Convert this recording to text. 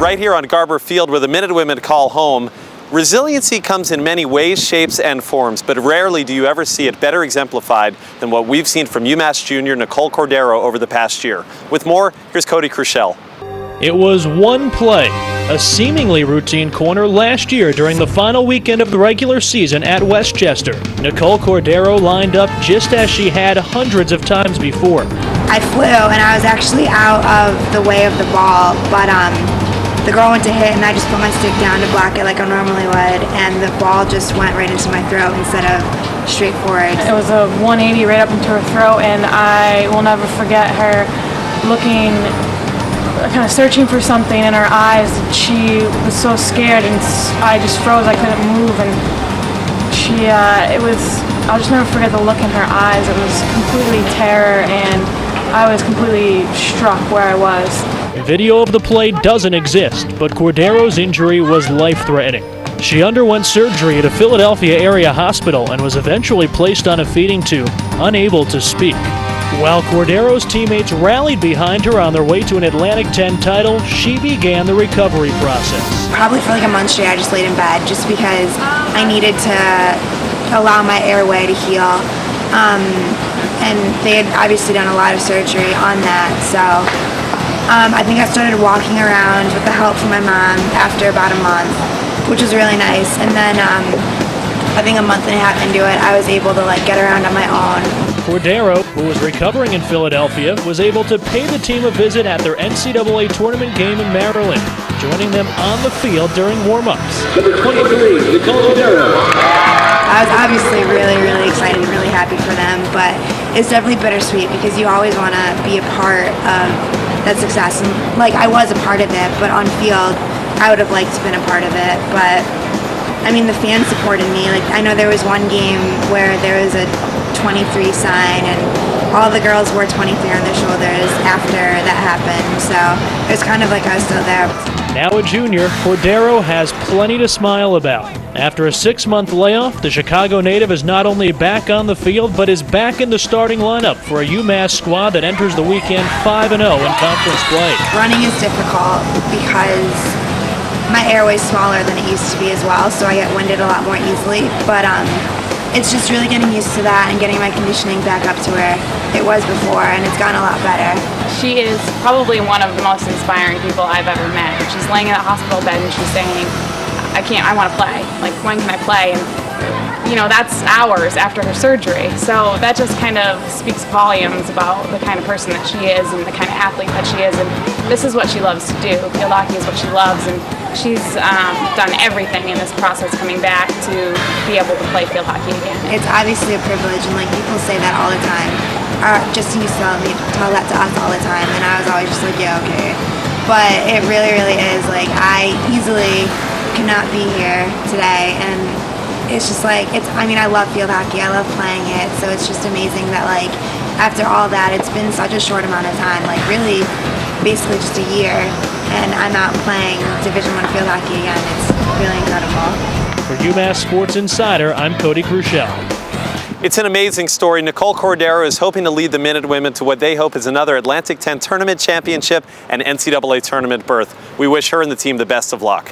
right here on Garber Field where the Minute Women call home. Resiliency comes in many ways, shapes, and forms, but rarely do you ever see it better exemplified than what we've seen from UMass junior Nicole Cordero over the past year. With more, here's Cody Crushell. It was one play, a seemingly routine corner last year during the final weekend of the regular season at Westchester. Nicole Cordero lined up just as she had hundreds of times before. I flew and I was actually out of the way of the ball, but the girl went to hit and I just put my stick down to block it like I normally would, and the ball just went right into my throat instead of straight forward. It was a 180 right up into her throat, and I will never forget her looking, kind of searching for something in her eyes. She was so scared and I just froze. I couldn't move, and I'll just never forget the look in her eyes. It was completely terror, and I was completely struck where I was. Video of the play doesn't exist, but Cordero's injury was life-threatening. She underwent surgery at a Philadelphia area hospital and was eventually placed on a feeding tube, unable to speak. While Cordero's teammates rallied behind her on their way to an Atlantic 10 title, she began the recovery process. Probably for like a month straight, I just laid in bed just because I needed to allow my airway to heal. And they had obviously done a lot of surgery on that, so I think I started walking around with the help from my mom after about a month, which was really nice. And then I think a month and a half into it, I was able to get around on my own. Cordero, who was recovering in Philadelphia, was able to pay the team a visit at their NCAA tournament game in Maryland, joining them on the field during warm-ups. Number 23, Nicole Cordero. I was obviously really, really excited and really happy for them, but it's definitely bittersweet because you always want to be a part of that success. And I was a part of it, but on field, I would have liked to have been a part of it. But I mean, the fans supported me. I know there was one game where there was a 23 sign, and all the girls wore 23 on their shoulders after that happened. So it was kind of like I was still there. Now a junior, Cordero has plenty to smile about. After a 6-month layoff, the Chicago native is not only back on the field, but is back in the starting lineup for a UMass squad that enters the weekend 5-0 in conference play. Running is difficult because my airway is smaller than it used to be as well, so I get winded a lot more easily. But it's just really getting used to that and getting my conditioning back up to where it was before, and it's gotten a lot better. She is probably one of the most inspiring people I've ever met. She's laying in a hospital bed and she's saying, I want to play. When can I play? And that's hours after her surgery. So that just kind of speaks volumes about the kind of person that she is and the kind of athlete that she is. And this is what she loves to do. Field hockey is what she loves, and she's done everything in this process coming back to be able to play field hockey again. It's obviously a privilege, and people say that all the time. Justin used to tell that to us all the time, and I was always just yeah, okay. But it really, really is. I easily could not be here today, and it's just I love field hockey. I love playing it, so it's just amazing that after all that, it's been such a short amount of time, really basically just a year, and I'm out playing Division I field hockey again. It's really incredible. For UMass Sports Insider, I'm Cody Crushell. It's an amazing story. Nicole Cordero is hoping to lead the Minute Women to what they hope is another Atlantic 10 tournament championship and NCAA tournament berth. We wish her and the team the best of luck.